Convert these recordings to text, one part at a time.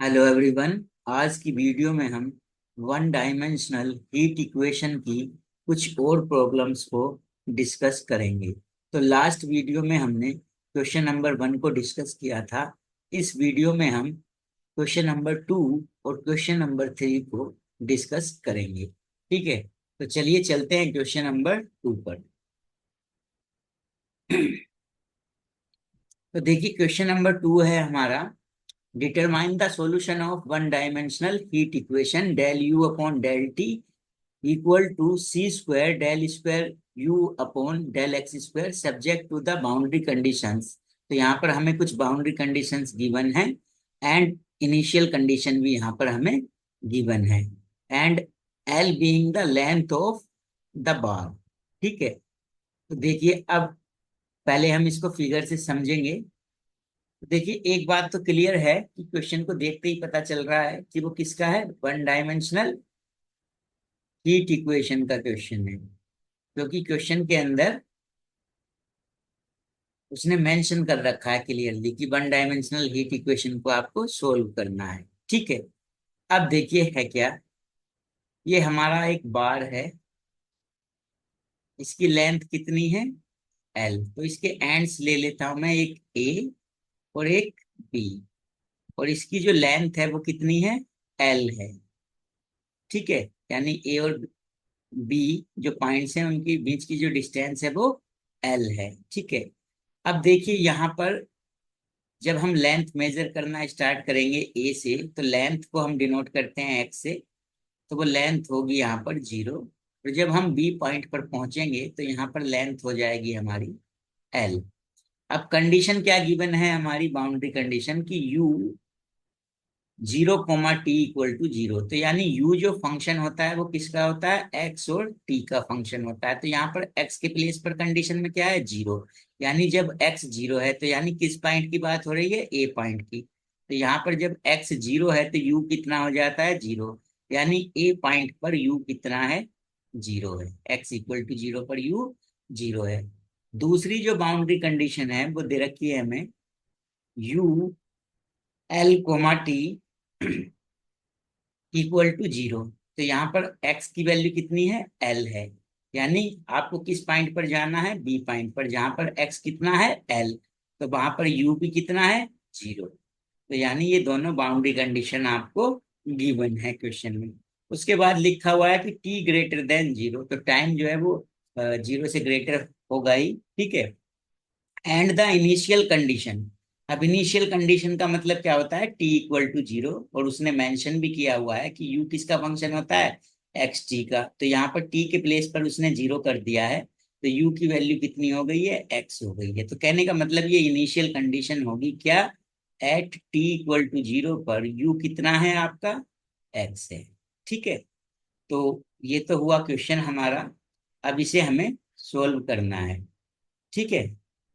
Hello everyone. आज की video में हम वन डायमेंशनल हीट इक्वेशन की कुछ और प्रॉब्लम्स को डिस्कस करेंगे। तो लास्ट वीडियो में हमने क्वेश्चन नंबर 1 को डिस्कस किया था। इस वीडियो में हम क्वेश्चन नंबर 2 और क्वेश्चन नंबर 3 को डिस्कस करेंगे। ठीक है, तो चलिए चलते हैं क्वेश्चन नंबर 2 पर। तो देखिए, क्वेश्चन नंबर 2 है हमारा, determine the solution of one dimensional heat equation del u upon del t equal to c square del square u upon del x square subject to the boundary conditions. तो यहाँ पर हमें कुछ boundary conditions given है and initial condition भी यहाँ पर हमें गिवन है, and l being the length of the bar. ठीक है, तो देखिए अब पहले हम इसको फिगर से समझेंगे। देखिए, एक बात तो क्लियर है कि क्वेश्चन को देखते ही पता चल रहा है कि वो किसका है, वन डायमेंशनल हीट इक्वेशन का क्वेश्चन है, क्योंकि क्वेश्चन के अंदर उसने मेंशन कर रखा है क्लियरली कि वन डायमेंशनल हीट इक्वेशन को आपको सोल्व करना है। ठीक है, अब देखिए है क्या, ये हमारा एक बार है, इसकी लेंथ कितनी है, एल। तो इसके एंड्स ले लेता हूं मैं, एक ए और एक बी, और इसकी जो लेंथ है वो कितनी है, एल है। ठीक है, यानी ए और बी जो पॉइंट्स हैं उनके बीच की जो डिस्टेंस है वो एल है। ठीक है, अब देखिए यहाँ पर जब हम लेंथ मेजर करना स्टार्ट करेंगे ए से, तो लेंथ को हम डिनोट करते हैं एक्स से, तो वो लेंथ होगी यहाँ पर 0। और जब हम बी पॉइंट पर पहुंचेंगे तो यहाँ पर लेंथ हो जाएगी हमारी एल। अब कंडीशन क्या गिवन है हमारी, बाउंड्री कंडीशन की यू 0, t = 0। तो यानी u जो फंक्शन होता है वो किसका होता है, x और t का फंक्शन होता है। तो यहाँ पर x के प्लेस पर कंडीशन में क्या है, 0। यानी जब x 0 है तो यानी किस पॉइंट की बात हो रही है, a पॉइंट की। तो यहाँ पर जब x 0 है तो u कितना हो जाता है, 0। यानी a पॉइंट पर u कितना है, 0 है। x = 0 पर u 0 है। दूसरी जो बाउंड्री कंडीशन है वो दे रखी है हमें, u l, t =0। तो यहाँ पर x की वैल्यू कितनी है, l है। यानी आपको किस पॉइंट पर जाना है, b पॉइंट पर, जहां पर x कितना है, l। तो वहां पर u भी कितना है, 0। तो यानी ये दोनों बाउंड्री कंडीशन आपको गिवन है क्वेश्चन में। उसके बाद लिखा हुआ है कि t <0, तो टाइम जो है वो 0 से ग्रेटर होगा ही। ठीक है, एंड द इनिशियल कंडीशन। अब इनिशियल कंडीशन का मतलब क्या होता है, t = 0, और उसने मेंशन भी किया हुआ है कि u किसका फंक्शन होता है, एक्स टी का। तो यहाँ पर t के प्लेस पर उसने 0 कर दिया है, तो u की वैल्यू कितनी हो गई है, x हो गई है। तो कहने का मतलब ये इनिशियल कंडीशन होगी क्या, एट t = 0 पर u कितना है आपका, x है। ठीक है, तो ये तो हुआ क्वेश्चन हमारा। अब इसे हमें सोल्व करना है। ठीक है,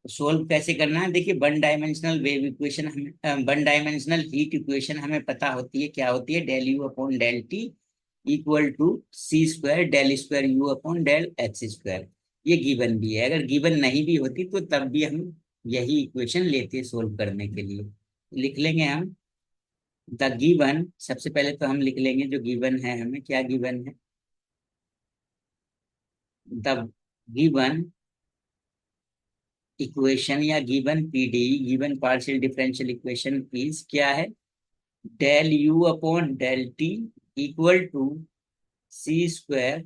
तो सोल्व कैसे करना है, देखिए वन डायमेंशनल वेव इक्वेशन हमें, वन डायमेंशनल हीट इक्वेशन हमें पता होती है, क्या होती है, del u upon del t equal to c square del square u upon del x square. ये गिवन भी है, अगर गिवन नहीं भी होती तो तब भी हम यही इक्वेशन लेते सोल्व करने के लिए। लिख लेंगे हम द गिवन, सबसे पहले तो हम लिख लेंगे जो गिवन है, हमें क्या गिवन है, द गिवन इक्वेशन या given PD, given partial differential equation is क्या है, del u upon del t equal to c square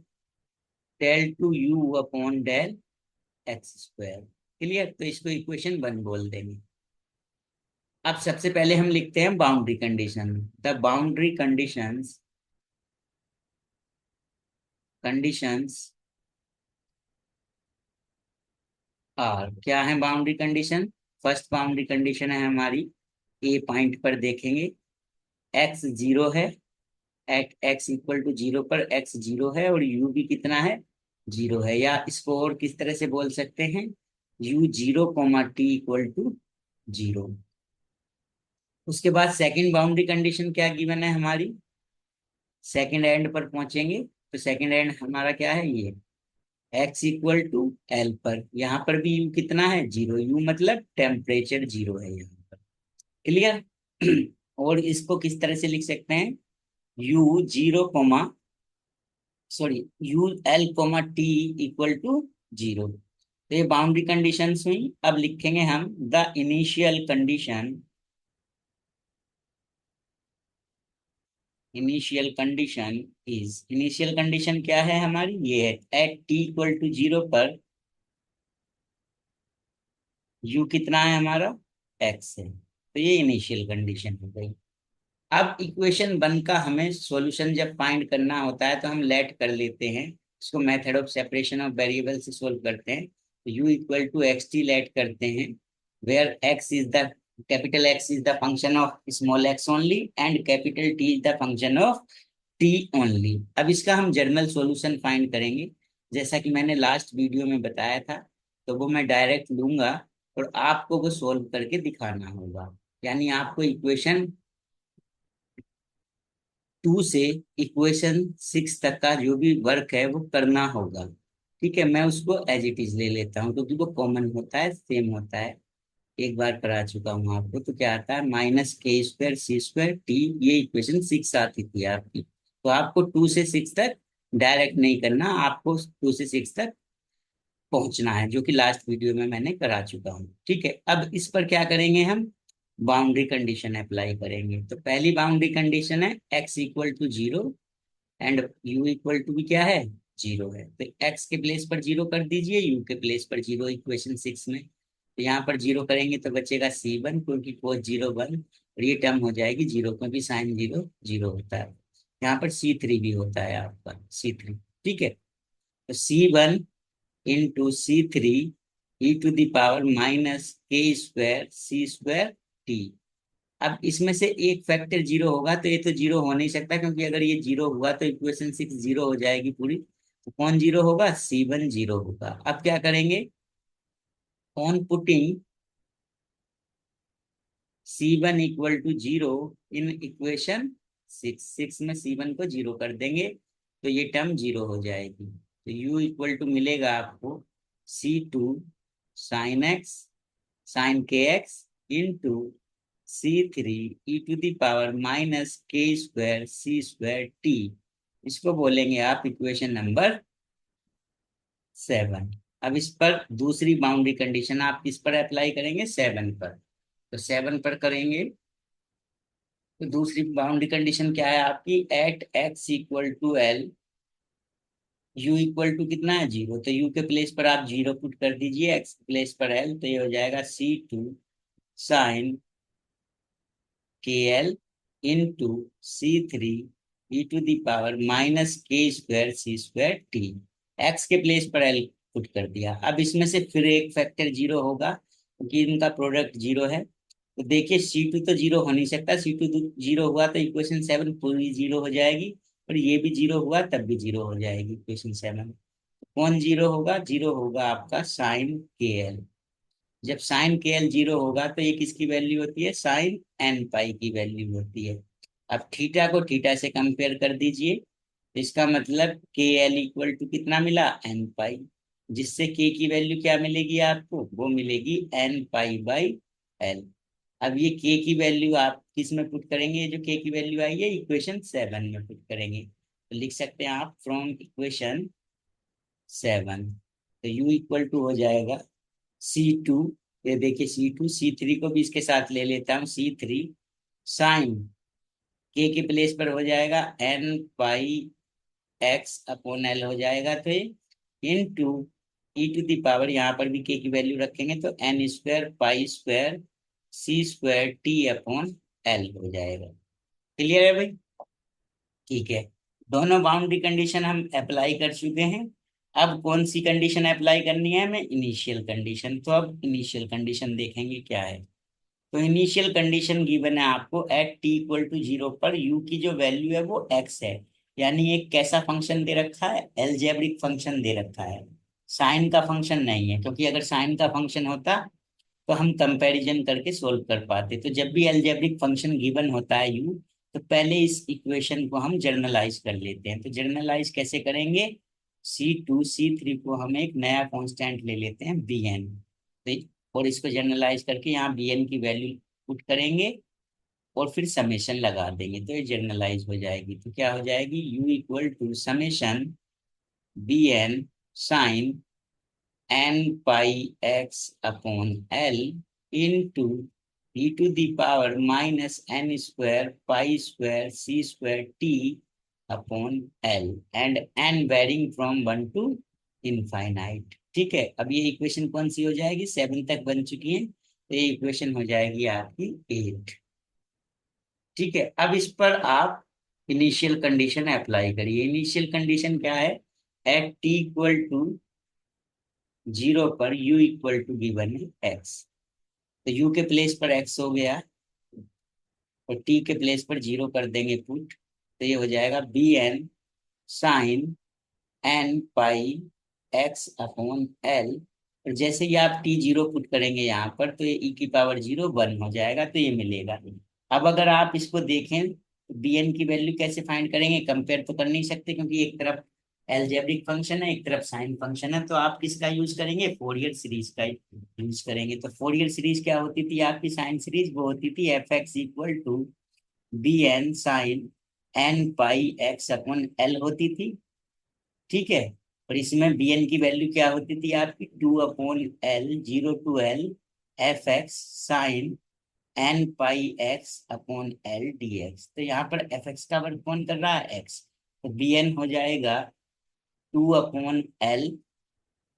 del two u upon del x square. Clear, तो इसको इक्वेशन 1 बोल देंगे। अब सबसे पहले हम लिखते हैं boundary condition. The boundary conditions are, क्या है boundary condition, first boundary condition है हमारी, ए पॉइंट पर देखेंगे एक्स 0 है, एट x = 0 पर x 0 है और u भी कितना है, 0 है। या इसको और किस तरह से बोल सकते हैं, u 0, t = 0। उसके बाद सेकंड बाउंड्री कंडीशन क्या गिवन है हमारी, सेकंड एंड पर पहुंचेंगे तो सेकंड एंड हमारा क्या है, ये x = L पर, यहाँ पर भी u कितना है, 0। u मतलब टेम्परेचर 0 है यहाँ पर। क्लियर। और इसको किस तरह से लिख सकते हैं, u zero comma sorry u l comma t equal to zero. तो ये बाउंड्री कंडीशंस हुई। अब लिखेंगे हम the initial condition, initial condition is, initial condition क्या है हमारी, ये है at t equal to zero पर यू कितना है हमारा, एक्स है। तो ये इनिशियल कंडीशन हो गई। अब इक्वेशन वन का हमें सॉल्यूशन जब फाइंड करना होता है तो हम लेट कर लेते हैं, इसको method of separation of variable से सोल्व करते हैं। तो u equal to x t let करते हैं, where x is the, capital x is the function of small x only and capital t is the function of t only. अब इसका हम general solution find करेंगे, जैसा कि मैंने last video में बताया था। तो वो मैं डायरेक्ट लूंगा और आपको वो सोल्व करके दिखाना होगा। यानी आपको इक्वेशन टू से इक्वेशन सिक्स तक का जो भी वर्क है वो करना होगा। ठीक है, मैं उसको एज इट इज ले लेता हूँ क्योंकि वो कॉमन होता है, सेम होता है। एक बार करा चुका हूँ आपको। तो क्या आता है, माइनस के स्क्वायर सी स्क्वायर टी, ये इक्वेशन सिक्स आती थी आपकी। तो आपको टू से सिक्स तक डायरेक्ट नहीं करना, आपको टू से सिक्स तक पहुंचना है, जो कि लास्ट वीडियो में मैंने करा चुका हूँ। ठीक है, अब इस पर क्या करेंगे हम, बाउंड्री कंडीशन अप्लाई करेंगे। तो पहली बाउंड्री कंडीशन है x equal to zero and u equal to भी क्या है, जीरो है। तो एक्स के प्लेस पर जीरो कर दीजिए, यू के प्लेस पर जीरो इक्वेशन सिक्स में। तो यहाँ पर जीरो करेंगे तो बचेगा सी वन, क्योंकि कोस जीरो वन, और ये टर्म हो जाएगी जीरो, क्योंकि साइन जीरो जीरो होता है। यहाँ पर सी थ्री भी होता है आपका, सी थ्री। ठीक है, तो C one into C three E to the power minus के स्क्वायर सी स्क्वायर टी। अब इसमें से एक फैक्टर जीरो होगा, तो ये तो जीरो हो नहीं सकता, क्योंकि अगर ये जीरो हुआ तो इक्वेशन सिक्स जीरो हो जाएगी पूरी। तो कौन जीरो होगा, सी वन जीरो होगा। अब क्या करेंगे, on putting c one equal to zero in equation six, six में सी वन को जीरो कर देंगे तो ये टर्म जीरो हो जाएगी। तो यू इक्वल टू मिलेगा आपको c two sine x sine k x into C three E to the power minus के स्क्वायर सी स्क्वायर टी। इसको बोलेंगे आप इक्वेशन नंबर सेवन। अब इस पर दूसरी बाउंड्री कंडीशन आप किस पर अप्लाई करेंगे, सेवन पर। तो सेवन पर करेंगे तो दूसरी बाउंड्री कंडीशन क्या है आपकी, at x equal to l u equal to कितना है, जीरो। तो यू के प्लेस पर आप जीरो पुट कर दीजिए, एक्स के प्लेस पर एल, तो ये हो जाएगा c two sine k l into C three E to the power minus के स्क्वायर सी स्क्वायर टी। एक्स के प्लेस पर एल पुट कर दिया। अब इसमें से फिर एक फैक्टर जीरो होगा, क्योंकि इनका प्रोडक्ट जीरो है। तो देखिए सी टू तो जीरो हो नहीं सकता, सी टू जीरो हुआ तो इक्वेशन सेवन पूरी जीरो हो जाएगी, और ये भी जीरो हुआ तब भी जीरो हो जाएगी इक्वेशन सेवन। कौन जीरो होगा, जीरो होगा आपका साइन के एल। जब साइन के एल जीरो होगा तो ये किसकी वैल्यू होती है, साइन एन पाई की वैल्यू होती है। अब थीटा को थीटा से कंपेयर कर दीजिए, तो इसका मतलब के एल इक्वल टू कितना मिला, एन पाई। जिससे के की वैल्यू क्या मिलेगी आपको, वो मिलेगी एन पाई बाई एल। अब ये के की वैल्यू आप किस में पुट करेंगे, जो के की वैल्यू आई है इक्वेशन सेवन में पुट करेंगे। तो लिख सकते हैं आप फ्रॉम इक्वेशन सेवन। तो यू इक्वल टू हो जाएगा सी टू, ये देखिए सी टू, सी थ्री को भी इसके साथ ले लेता हूँ, सी थ्री साइन के प्लेस पर हो जाएगा N pi x upon L हो जाएगा। तो into E to the power, यहाँ पर भी के की वैल्यू रखेंगे तो एन स्क्वायर पाई स्क्वायर सी स्क्वायर टी अपॉन एल हो जाएगा। क्लियर है भाई, ठीक है। दोनों बाउंड्री कंडीशन हम अप्लाई कर चुके हैं। अब कौन सी कंडीशन अप्लाई करनी है हमें, इनिशियल कंडीशन। तो अब इनिशियल कंडीशन देखेंगे क्या है। तो इनिशियल कंडीशन गिवन है आपको at t equal to zero पर यू की जो वैल्यू है वो एक्स है। यानी एक कैसा फंक्शन दे रखा है, एलजेब्रिक फंक्शन दे रखा है, साइन का फंक्शन नहीं है। क्योंकि अगर साइन का फंक्शन होता तो हम कंपैरिजन करके सोल्व कर पाते। तो जब भी एलजेब्रिक फंक्शन गिवन होता है यू, तो पहले इस इक्वेशन को हम जर्नलाइज कर लेते हैं। तो जर्नलाइज कैसे करेंगे, सी टू सी थ्री को हम एक नया कांस्टेंट ले लेते हैं बी एन। और इसको जर्नलाइज करके यहाँ बी एन की वैल्यू पुट करेंगे। और फिर समेशन लगा देंगे तो ये जनरलाइज हो जाएगी। तो क्या हो जाएगी, u equal to summation b n sine n pi x upon l into e to the power minus n square pi square c square t upon l and n varying from 1 to infinite. ठीक है, अब ये equation कौन सी हो जाएगी, 7 तक बन चुकी है, तो ये इक्वेशन हो जाएगी आपकी 8। ठीक है, अब इस पर आप इनिशियल कंडीशन अप्लाई करिए। इनिशियल कंडीशन क्या है, एट t इक्वल टू 0 पर u इक्वल टू गिवन है x। तो u के प्लेस पर x हो गया और t के प्लेस पर 0 कर देंगे पुट, तो ये हो जाएगा बी एन साइन n पाई x अपॉन l। और जैसे ही आप t 0 पुट करेंगे यहाँ पर तो ये e की पावर 0 1 हो जाएगा, तो ये मिलेगा। अब अगर आप इसको देखें तो बी एन की वैल्यू कैसे फाइंड करेंगे, कंपेयर तो कर नहीं सकते क्योंकि एक तरफ एलजेब्रिक फंक्शन है, एक तरफ साइन फंक्शन है। तो आप किसका यूज करेंगे, फोरियर सीरीज का यूज करेंगे। तो फोरियर सीरीज क्या होती थी आपकी, साइन सीरीज, वो होती थी f x equal to b n sine N pi x upon l होती थी। ठीक है, और इसमें bn की वैल्यू क्या होती थी आपकी, 2/l 0 to l F x sine N pi x upon L D x. तो यहाँ पर एफ एक्स का वर्क कौन कर रहा है, एक्स। तो bn हो जाएगा 2/l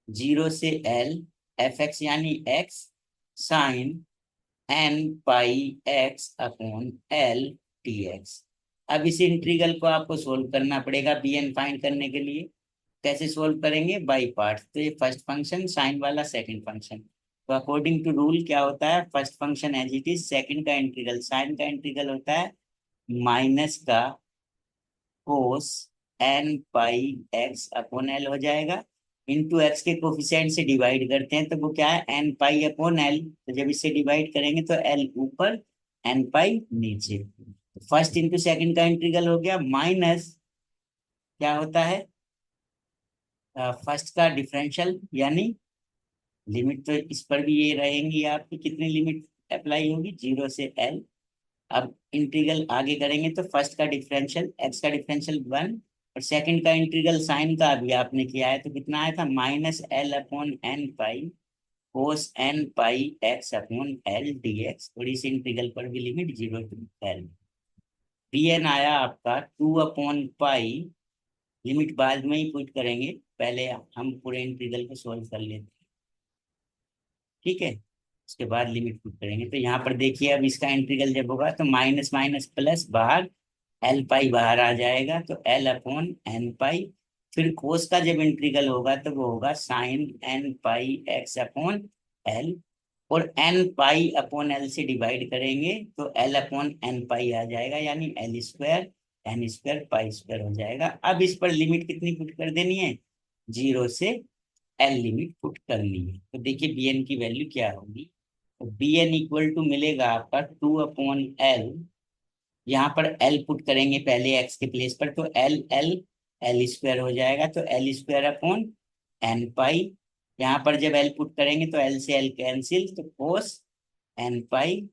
0 से l एफ एक्स यानी X sine N pi x upon L D X. अब इस इंटीग्रल को आपको सोल्व करना पड़ेगा bn फाइंड करने के लिए। कैसे सोल्व करेंगे, बाई पार्ट। तो ये फर्स्ट फंक्शन साइन वाला सेकंड फंक्शन, तो अकॉर्डिंग टू रूल क्या होता है, first function as it is, second का इंटीग्रल साइन का इंटीग्रल होता है माइनस का cos N pi x upon L हो जाएगा, इंटू एक्स के कोफिशिएंट से डिवाइड करते हैं तो वो क्या है, एन पाई अपॉन एल। तो जब इससे डिवाइड करेंगे तो एल ऊपर एन पाई नीचे। फर्स्ट इंटू सेकंड का इंटीग्रल हो गया माइनस, क्या होता है, फर्स्ट का डिफरेंशियल यानी लिमिट। तो इस पर भी ये रहेंगी आपकी, कितनी लिमिट अप्लाई होगी, 0 से l। अब इंटीग्रल आगे करेंगे तो फर्स्ट का डिफरेंशियल एक्स का डिफरेंशियल 1, और सेकंड का इंटीग्रल साइन का अभी आपने किया है तो कितना आया था, minus L upon N pi cos N pi x upon L D X. और इस इंटीग्रल पर भी limit 0 to l। B N आया आपका 2/पाई, लिमिट बाद में ही पुट करेंगे, पहले हम पूरे इंटीग्रल को सोल्व कर लेते हैं। ठीक है, उसके बाद लिमिट पुट करेंगे। तो यहाँ पर देखिए, अब इसका इंटीग्रल जब होगा तो माइनस माइनस प्लस बाहर, एल पाई बाहर आ जाएगा तो एल अपॉन एन पाई। फिर कोस का जब इंटीग्रल होगा तो वो होगा sine N pi x upon l, और एन पाई अपॉन एल से डिवाइड करेंगे तो एल अपॉन एन पाई आ जाएगा, यानी l square n square pi square हो जाएगा। अब इस पर लिमिट कितनी पुट कर देनी है, 0 से l लिमिट पुट करनी है। तो देखिए bn की वैल्यू क्या होगी, तो bn इक्वल टू मिलेगा आपका 2/l, यहाँ पर l पुट करेंगे पहले x के प्लेस पर, तो l l l स्क्वायर हो जाएगा, तो l स्क्वायर अपॉन एन पाई। यहाँ पर जब l पुट करेंगे तो l से l कैंसिल, तो कोस एन पाई।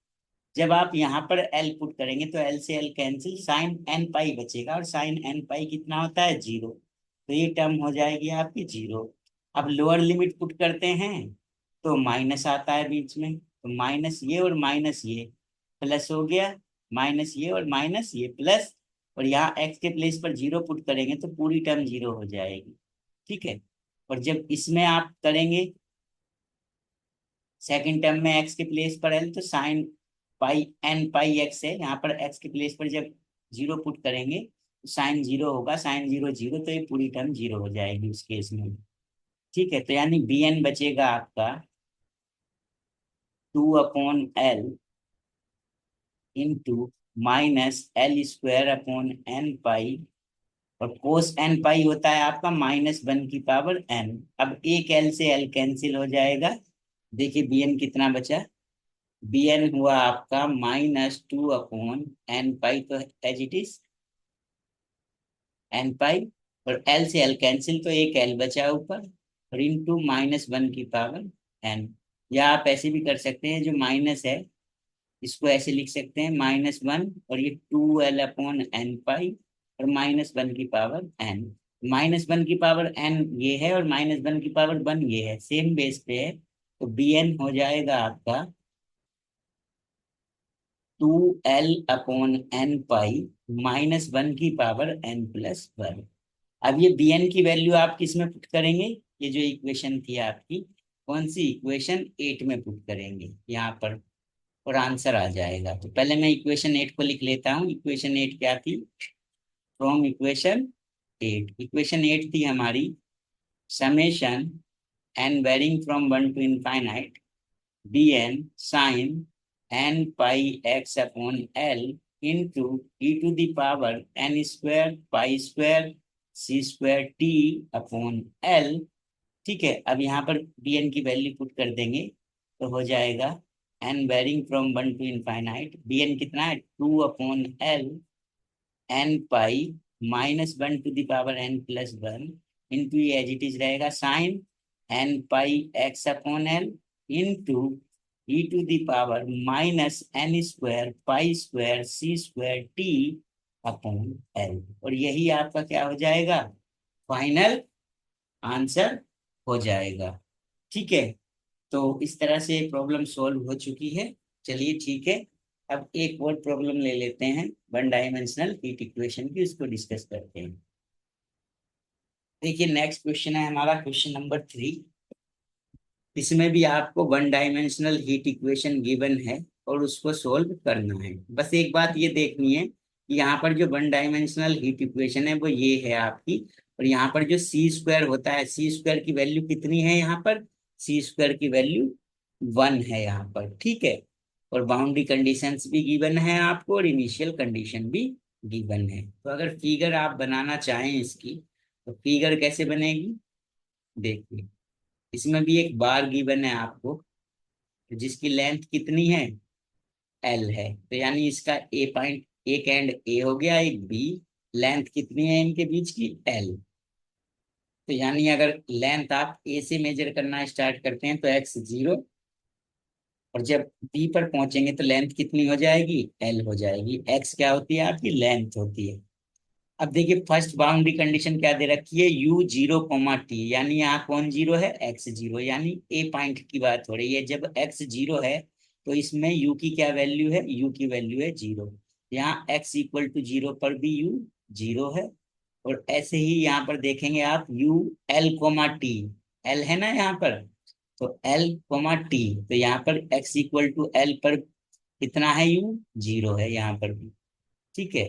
जब आप यहाँ पर l पुट करेंगे तो l से l कैंसिल, साइन एन पाई बचेगा, और साइन एन पाई कितना होता है, 0। तो ये टर्म हो जाएगी आपकी 0। अब लोअर लिमिट पुट करते हैं तो माइनस आता है बीच में, तो माइनस ये और माइनस ये प्लस हो गया, माइनस ये और माइनस ये प्लस, और यहाँ एक्स के प्लेस पर 0 पुट करेंगे तो पूरी टर्म 0 हो जाएगी। ठीक है, और जब इसमें आप करेंगे सेकंड टर्म में एक्स के प्लेस पर एल, तो sine pi N pi x है, यहाँ पर एक्स के प्लेस पर जब 0 पुट करेंगे तो साइन 0 होगा, साइन 0 0, तो ये पूरी टर्म 0 हो जाएगी उस केस में। ठीक है, तो यानी बी एन बचेगा आपका 2/l into minus L square upon N pi, और कोस एन पाई होता है आपका -1/n। अब एक एल से एल कैंसिल हो जाएगा। देखिए बी एन कितना बचा, बी एन हुआ आपका -2/n पाई, तो as it is an pi, और एल से एल कैंसिल तो एक एल बचा ऊपर, और इंटू -1/n। या आप ऐसे भी कर सकते हैं, जो माइनस है इसको ऐसे लिख सकते हैं -1 और ये 2l/n पाई और -1 की पावर n। -1 की पावर n ये है और -1 की पावर 1 ये है, सेम बेस पे है। तो bn हो जाएगा आपका 2l/n पाई -1 की पावर n+1। अब ये bn की वैल्यू आप किस में पुट करेंगे? ये जो इक्वेशन थी आपकी, कौन सी इक्वेशन 8 में पुट करेंगे यहाँ पर, और आंसर आ जाएगा। तो पहले मैं इक्वेशन 8 को लिख लेता हूँ। इक्वेशन 8 क्या थी? फ्रॉम इक्वेशन 8 थी हमारी summation n varying from 1 to infinite bn sin n pi x/l into e⁻n² pi square c square t upon l। ठीक है, अब यहाँ पर bn की वैल्यू पुट कर देंगे तो हो जाएगा n varying from 1 to infinite, bn कितना है 2/l n pi -1 to the power n+1 into ये एज इट इज रहेगा साइन n पाई x/l इंटू e⁻n² pi square c square t upon l। और यही आपका क्या हो जाएगा? फाइनल आंसर हो जाएगा। ठीक है, तो इस तरह से प्रॉब्लम सॉल्व हो चुकी है। चलिए ठीक है, अब एक और प्रॉब्लम ले लेते हैं 1 डायमेंशनल हीट इक्वेशन की, उसको डिस्कस करते हैं। देखिए नेक्स्ट क्वेश्चन है हमारा क्वेश्चन नंबर 3। इसमें भी आपको 1 डायमेंशनल हीट इक्वेशन गिवन है और उसको सोल्व करना है। बस एक बात ये देखनी है कि यहाँ पर जो 1 डायमेंशनल हीट इक्वेशन है वो ये है आपकी, और यहाँ पर जो सी स्क्वायर होता है, सी स्क्वायर की वैल्यू कितनी है यहाँ पर? सी स्क्वायर की वैल्यू 1 है यहाँ पर। ठीक है, और बाउंड्री कंडीशंस भी गिवन है आपको और इनिशियल कंडीशन भी गिवन है। तो अगर फिगर आप बनाना चाहें इसकी, तो फिगर कैसे बनेगी? देखिए, इसमें भी एक बार गिवन है आपको, जिसकी लेंथ कितनी है? एल है। तो यानी इसका ए पॉइंट, एक एंड ए हो गया, एक बी। लेंथ कितनी है इनके बीच की? एल। तो यानी अगर लेंथ आप ए से मेजर करना स्टार्ट करते हैं तो एक्स 0, और जब बी पर पहुंचेंगे तो लेंथ कितनी हो जाएगी? एल हो जाएगी। एक्स क्या होती है आपकी? लेंथ होती है। अब देखिए फर्स्ट बाउंड्री कंडीशन क्या दे रखी है? u0, यानी यहाँ कौन जीरो है? x0, यानी ए पॉइंट की बात हो रही है। जब x0 है तो इसमें u की क्या वैल्यू है? u की वैल्यू है 0। यहाँ x = 0 पर भी u 0 है। और ऐसे ही यहाँ पर देखेंगे आप u l, l है ना यहाँ पर, तो l, तो यहाँ पर x = l पर कितना है? u 0 है यहाँ पर भी। ठीक है,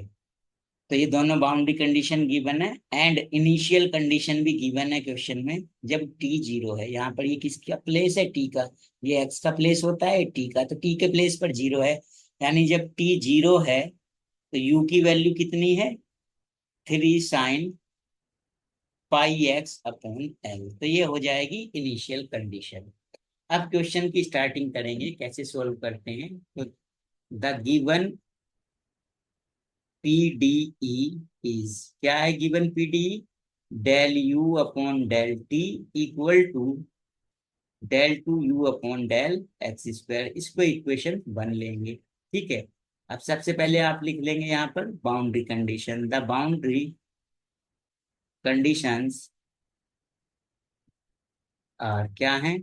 तो ये दोनों बाउंड्री कंडीशन गिवन है एंड इनिशियल कंडीशन भी गिवन है क्वेश्चन में। जब t 0 है, यहाँ पर ये किसका प्लेस है? t का। ये x का प्लेस होता है t का, तो t के प्लेस पर 0 है। यानी जब t 0 है तो u की वैल्यू कितनी है? 3 sin πx/l। तो ये हो जाएगी इनिशियल कंडीशन। अब क्वेश्चन की स्टार्टिंग करेंगे, कैसे सोल्व करते हैं। तो द गिवन PDE इज, क्या है given PDE? Del u upon del t equal to del two u upon del x square. इसको इक्वेशन 1 लेंगे। ठीक है, अब सबसे पहले आप लिख लेंगे यहाँ पर boundary condition. The boundary conditions are, क्या है?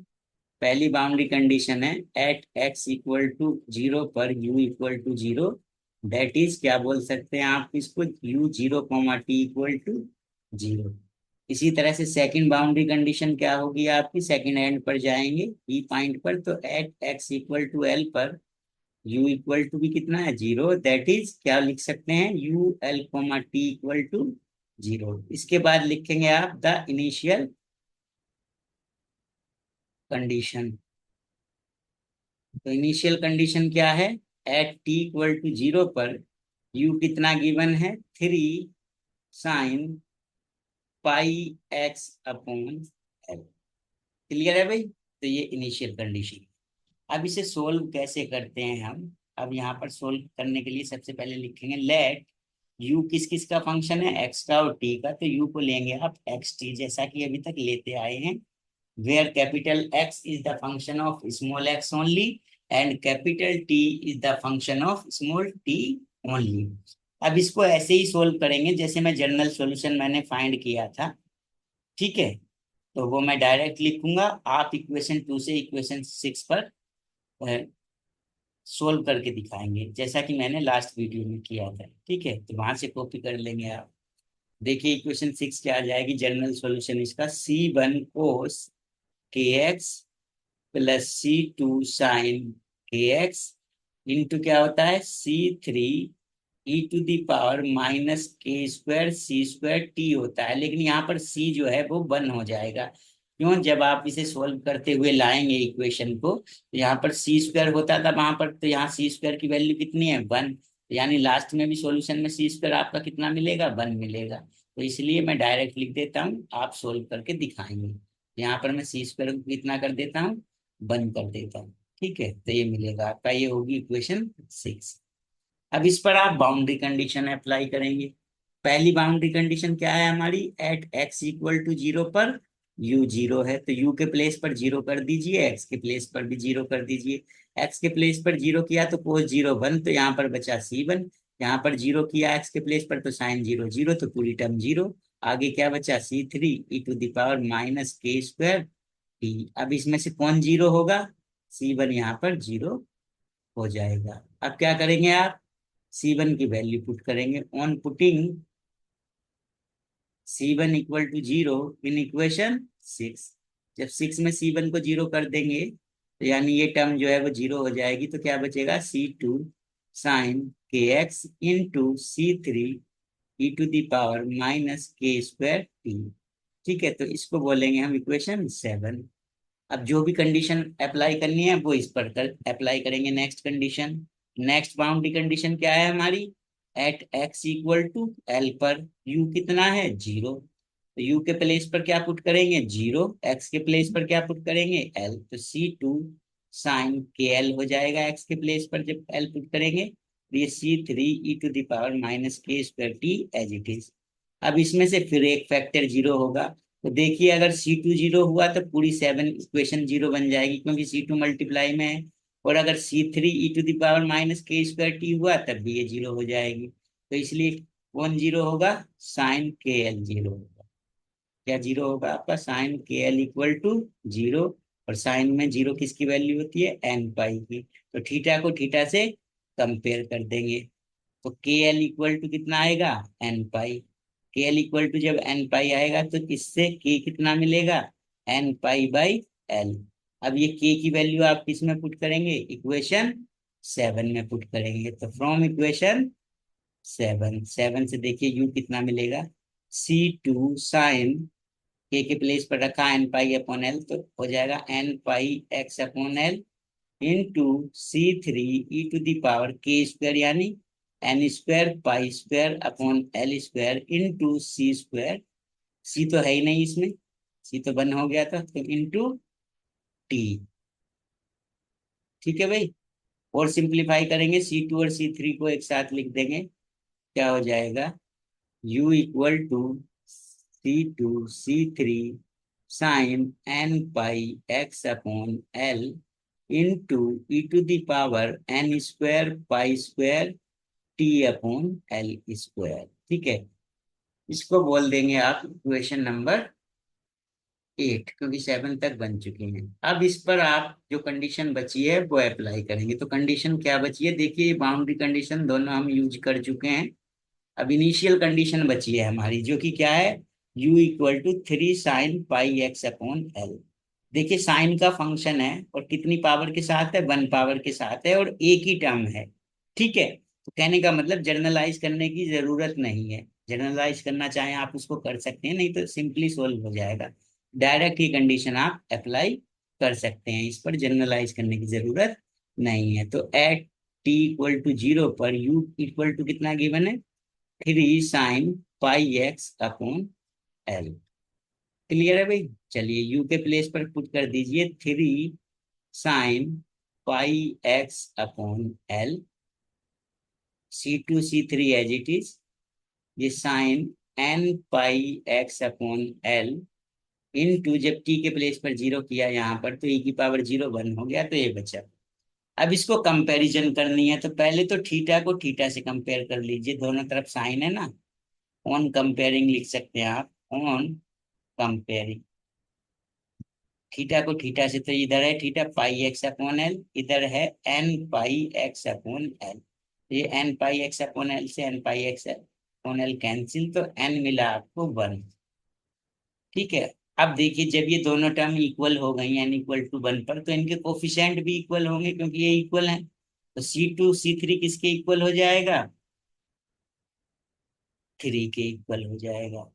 पहली बाउंड्री कंडीशन है एट x = 0 पर u = 0। दैट इज, क्या बोल सकते हैं आप इसको? u0, t = 0। इसी तरह से सेकंड बाउंड्री कंडीशन क्या होगी आपकी? सेकंड एंड पर जाएंगे ई पॉइंट पर, तो एट x = l पर u = भी कितना है? 0। दैट इज, क्या लिख सकते हैं? u l, t = 0। इसके बाद लिखेंगे आप द इनिशियल कंडीशन। तो इनिशियल कंडीशन क्या है? एट t = 0 पर u कितना गिवन है? 3 sin πx/l। क्लियर है भाई? तो ये इनिशियल कंडीशन। अब इसे सोल्व कैसे करते हैं हम? अब यहाँ पर सोल्व करने के लिए सबसे पहले लिखेंगे लेट u किस किस का फंक्शन है? x का और t का। तो u को लेंगे आप xt, जैसा कि अभी तक लेते आए हैं, where capital X is the function of small x only and capital t is the function of small T only. अब इसको ऐसे ही सोल्व करेंगे जैसे मैं जनरल सॉल्यूशन मैंने फाइंड किया था, ठीक है। तो वो मैं डायरेक्ट लिखूंगा, आप इक्वेशन 2 से इक्वेशन 6 पर सोल्व करके दिखाएंगे जैसा कि मैंने लास्ट वीडियो में किया था, ठीक है। तो वहां से कॉपी कर लेंगे आप। देखिए इक्वेशन 6 क्या आ जाएगी, जनरल सॉल्यूशन इसका C1 cos kx plus C2 sin kx into क्या होता है C3 e⁻k²c²t होता है। लेकिन यहाँ पर c जो है वो 1 हो जाएगा, क्यों? जब आप इसे सोल्व करते हुए लाएंगे इक्वेशन को, तो यहाँ पर c² होता था वहां पर, तो यहाँ c² की वैल्यू कितनी है 1। यानी लास्ट में भी सॉल्यूशन में c² आपका कितना मिलेगा 1 मिलेगा। तो इसलिए मैं डायरेक्ट लिख देता हूँ, आप सोल्व करके दिखाएंगे। यहाँ पर मैं c² को कितना कर देता हूँ 1 कर देता हूँ, ठीक है। तो ये मिलेगा आपका, ये होगी इक्वेशन 6। अब इस पर आप बाउंड्री कंडीशन अप्लाई करेंगे। पहली बाउंड्री कंडीशन क्या है हमारी, एट x = 0 पर u 0 है, तो u के प्लेस पर 0 कर दीजिए, x के प्लेस पर भी 0 कर दीजिए। x के प्लेस पर 0 किया तो cos 0 1, तो यहाँ पर बचा C1। यहाँ पर 0 किया x के प्लेस पर, तो sin 0 0, तो पूरी टर्म 0। आगे क्या बचा C3 e⁻k²t। अब इसमें से कौन 0 होगा, C1 यहाँ पर 0 हो जाएगा। अब क्या करेंगे आप, C1 की वैल्यू पुट करेंगे। On putting C1 = 0 in equation 6, जब 6 में C1 को 0 कर देंगे तो यानी ये टर्म जो है वो 0 हो जाएगी। तो क्या बचेगा C2 sin kx into C3 e⁻k²t। ठीक है, तो इसको बोलेंगे हम इक्वेशन 7। अब जो भी कंडीशन अप्लाई करनी है वो इस पर अप्लाई करेंगे। Next condition, next boundary condition क्या है हमारी, एट x = L पर u कितना है 0, तो u के प्लेस पर क्या पुट करेंगे 0, x के प्लेस पर क्या पुट करेंगे L, तो C2 sin kL हो जाएगा। x के प्लेस पर जब L पुट करेंगे तो ये C3 e⁻k²t as it is. अब इसमें से फिर एक फैक्टर 0 होगा, तो देखिए अगर C2 0 हुआ तो पूरी 7 इक्वेशन 0 बन जाएगी, क्योंकि C2 मल्टीप्लाई में है। और अगर C3 e⁻k²t हुआ तब भी ये 0 हो जाएगी। तो इसलिए कौन 0 होगा, sin kL 0 होगा। क्या 0 होगा आपका, sin kL = 0। और साइन में 0 किसकी वैल्यू होती है, n पाई की। तो थीटा को थीटा से कंपेयर कर देंगे, तो kL = कितना आएगा n पाई। kL = जब n पाई आएगा तो इससे k कितना मिलेगा, n पाई/L। अब ये k की वैल्यू आप किस में पुट करेंगे, इक्वेशन 7 में पुट करेंगे। तो फ्रॉम इक्वेशन 7 से देखिए u कितना मिलेगा, C2 sin k के प्लेस पर रखा n पाई/L, तो हो जाएगा n पाई/x/L इंटू C3 e⁻k² यानी n²पाई²/L² इंटू C²। C तो है ही नहीं इसमें, C तो 1 हो गया था, तो इंटू टी। ठीक है भाई, और सिंप्लीफाई करेंगे C2 और C3 को एक साथ लिख देंगे। क्या हो जाएगा, U = C2 C3 sin n पाई x/L इंटू e⁻n²पाई²t/L²। ठीक है, इसको बोल देंगे आप इक्वेशन नंबर 8, क्योंकि 7 तक बन चुकी हैं। अब इस पर आप जो कंडीशन बची है वो अप्लाई करेंगे। तो कंडीशन क्या बची है, देखिए बाउंड्री कंडीशन दोनों हम यूज कर चुके हैं। अब इनिशियल कंडीशन बची है हमारी, जो कि क्या है, U = 3 sin πx/L। देखिए साइन का फंक्शन है और कितनी पावर के साथ है, 1 पावर के साथ है, और एक ही टर्म है। ठीक है, तो कहने का मतलब जनरलाइज करने की जरूरत नहीं है। जनरलाइज करना चाहें आप उसको कर सकते हैं, नहीं तो सिंपली सोल्व हो जाएगा। डायरेक्ट ही कंडीशन आप अप्लाई कर सकते हैं, इस पर जनरलाइज करने की जरूरत नहीं है। तो एट t = 0 पर U = कितना गिवन है, 3 sin πx/L। क्लियर है भाई, चलिए u के प्लेस पर पुट कर दीजिए 3 sin πx/L। C2 C3 as it is, ये साइन n πx/L इंटू, जब t के प्लेस पर 0 किया यहाँ पर तो e⁻0 1 हो गया, तो ये बचा। अब इसको कंपैरिजन करनी है, तो पहले तो थीटा को थीटा से कंपेयर कर लीजिए, दोनों तरफ साइन है ना। ऑन कंपेयरिंग लिख सकते हैं आप, ऑन कंपेयरिंग थीटा को थीटा से, तो इधर है theta pi x upon L, इधर है N pi x upon L. ये N pi x upon l से N pi x upon L cancel, तो एन मिला आपको 1। ठीक है। अब देखिए जब ये दोनों टर्म इक्वल हो गई, एन इक्वल टू 1 पर, तो इनके कोफिशिएंट भी इक्वल होंगे क्योंकि ये इक्वल हैं। तो C2 C3 किसके इक्वल हो जाएगा? 3 के इक्वल हो जाएगा।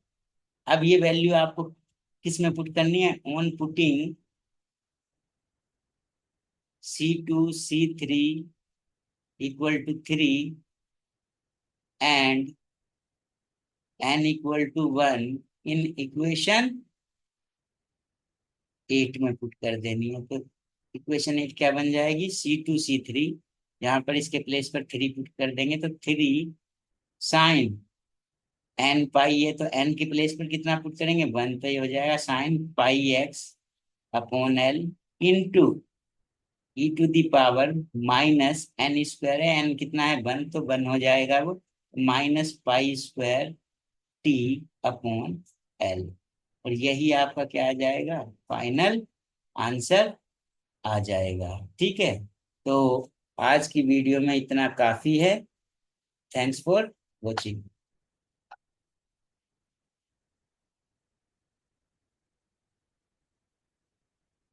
अब ये वैल्यू आपको किस में पुट करनी है? On putting C2 C3 equal to 3 and n equal to 1 in equation 8 में पुट कर देनी है। तो इक्वेशन 8 क्या बन जाएगी? C2 C3, यहाँ पर इसके प्लेस पर 3 पुट कर देंगे, तो 3 साइन एन पाई है, तो एन के प्लेस पर कितना पुट करेंगे? 1, तो ये हो जाएगा sine pi x upon l into e to the power minus n square है, एन कितना है? 1, तो 1 हो जाएगा वो, minus pi square T upon l. और यही आपका क्या आ जाएगा? फाइनल आंसर आ जाएगा। ठीक है। तो आज की वीडियो में इतना काफी है। Thanks for watching.